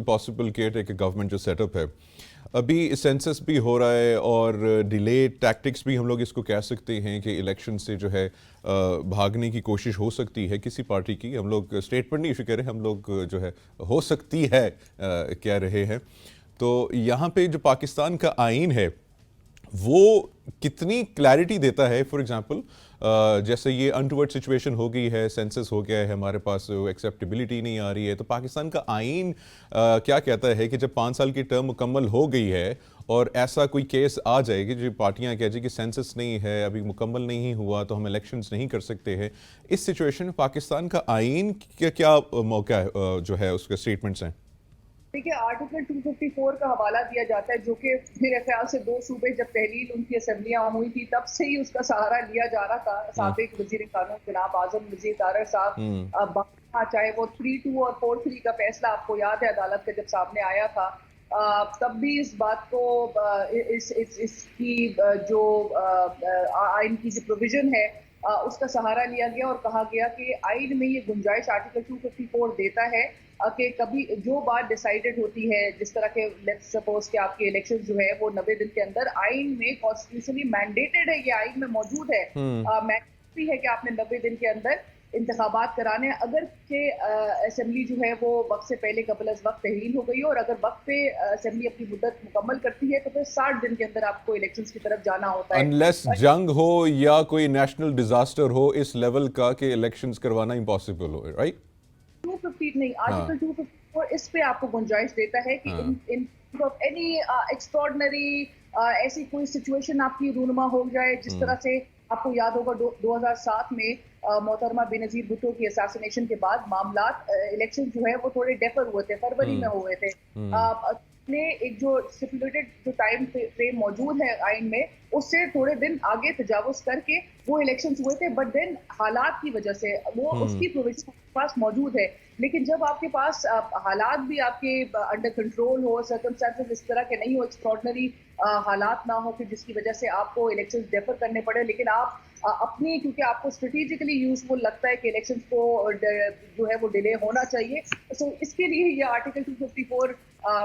Possible care taker government जो setup है, अभी सेंसस भी हो रहा है और डिले टैक्टिक्स भी हम लोग इसको कह सकते हैं कि इलेक्शन से जो है भागने की कोशिश हो सकती है किसी पार्टी की। हम लोग स्टेटमेंट नहीं इशू कह रहे, हम लोग जो है हो सकती है कह रहे हैं। तो यहाँ पे जो पाकिस्तान का आइन है वो कितनी क्लैरिटी देता है? फॉर एग्जांपल जैसे ये अनटूवर्ड सिचुएशन हो गई है, सेंसस हो गया है, हमारे पास एक्सेप्टेबिलिटी नहीं आ रही है, तो पाकिस्तान का आइन क्या कहता है कि जब 5 साल की टर्म मुकम्मल हो गई है और ऐसा कोई केस आ जाए कि जो पार्टियां कह जाए कि सेंसस नहीं है, अभी मुकम्मल नहीं हुआ, तो हम इलेक्शंस नहीं कर सकते हैं, इस सिचुएशन में पाकिस्तान का आइन का क्या मौका है, जो है उसके स्टेटमेंट्स हैं? देखिए, आर्टिकल 254 का हवाला दिया जाता है, जो कि मेरे ख्याल से 2 सूबे जब तहलील उनकी असेंबलियां हुई थी तब से ही उसका सहारा लिया जा रहा था। साबिक वजीर कानून जनाब आजम नजीर तारड़ साहब, चाहे वो 3-2 और 4-3 का फैसला आपको याद है अदालत का जब सामने आया था, तब भी इस बात को इसकी जो आइन की जो प्रोविजन है उसका सहारा लिया गया और कहा गया कि आइन में ये गुंजाइश आर्टिकल 254 देता है कि कभी जो बात डिसाइडेड होती है, जिस तरह के लेट्स सपोज कि आपके इलेक्शन जो है वो 90 दिन के अंदर आइन में कॉन्स्टिट्यूशनली मैंडेटेड है, ये आइन में मौजूद है, मैंडेटरी है कि आपने 90 दिन के अंदर इंतखाबात कराने। अगर के असेंबली जो है वो वक्त से पहले कबल अज वक्त तहलील हो गई हो और अगर वक्त पे असेंबली अपनी मुद्दत मुकम्मल करती है तो फिर 60 दिन के अंदर आपको इलेक्शंस की तरफ जाना होता है। अनलेस जंग हो या कोई नेशनल डिजास्टर हो इस लेवल का कि इलेक्शंस करवाना इम्पॉसिबल हो, राइट? 250 नहीं, आर्टिकल 254 इस पे आपको गुंजाइश देता है कि इन ऑफ एनी एक्स्ट्राऑर्डिनरी ऐसी कोई सिचुएशन आपकी रूनुमा हो जाए, जिस तरह से आपको याद होगा 2007 में मोहतरमा बेनजीर भुट्टो की असैसिनेशन के बाद मामलात इलेक्शन जो है वो थोड़े डेफर हुए थे, फरवरी में हुए थे। ने एक जो स्टिपुलेटेड जो टाइम फ्रेम मौजूद है आइन में, उससे थोड़े दिन आगे तजावुज करके वो इलेक्शंस हुए थे, बट देन हालात की वजह से वो उसकी प्रोविजन पास मौजूद है। लेकिन जब आपके पास हालात भी आपके अंडर कंट्रोल हो, सर्कमस्टेंसेस इस तरह के नहीं हो, एक्स्ट्रॉर्डिनरी हालात ना हो कि जिसकी वजह से आपको इलेक्शंस डेफर करने पड़े, लेकिन आप अपनी क्योंकि आपको स्ट्रेटेजिकली यूजफुल लगता है कि इलेक्शंस को जो है वो डिले होना चाहिए, तो इसके लिए ये आर्टिकल 254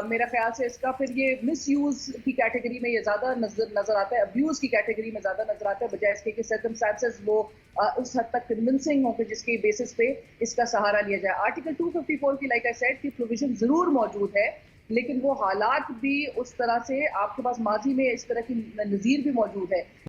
मेरा ख्याल से इसका फिर ये मिस यूज की कैटेगरी में ये ज्यादा नजर आता है, अब्यूज की कैटेगरी में ज्यादा नजर आता है, बजाय इसके कि सर्कमस्टेंसेस वो उस हद तक कन्विंसिंग हो कि जिसके बेसिस पे इसका सहारा लिया जाए। आर्टिकल 254 की लाइक आई सेड की प्रोविजन जरूर मौजूद है, लेकिन वो हालात भी उस तरह से आपके पास माजी में इस तरह की नज़ीर भी मौजूद है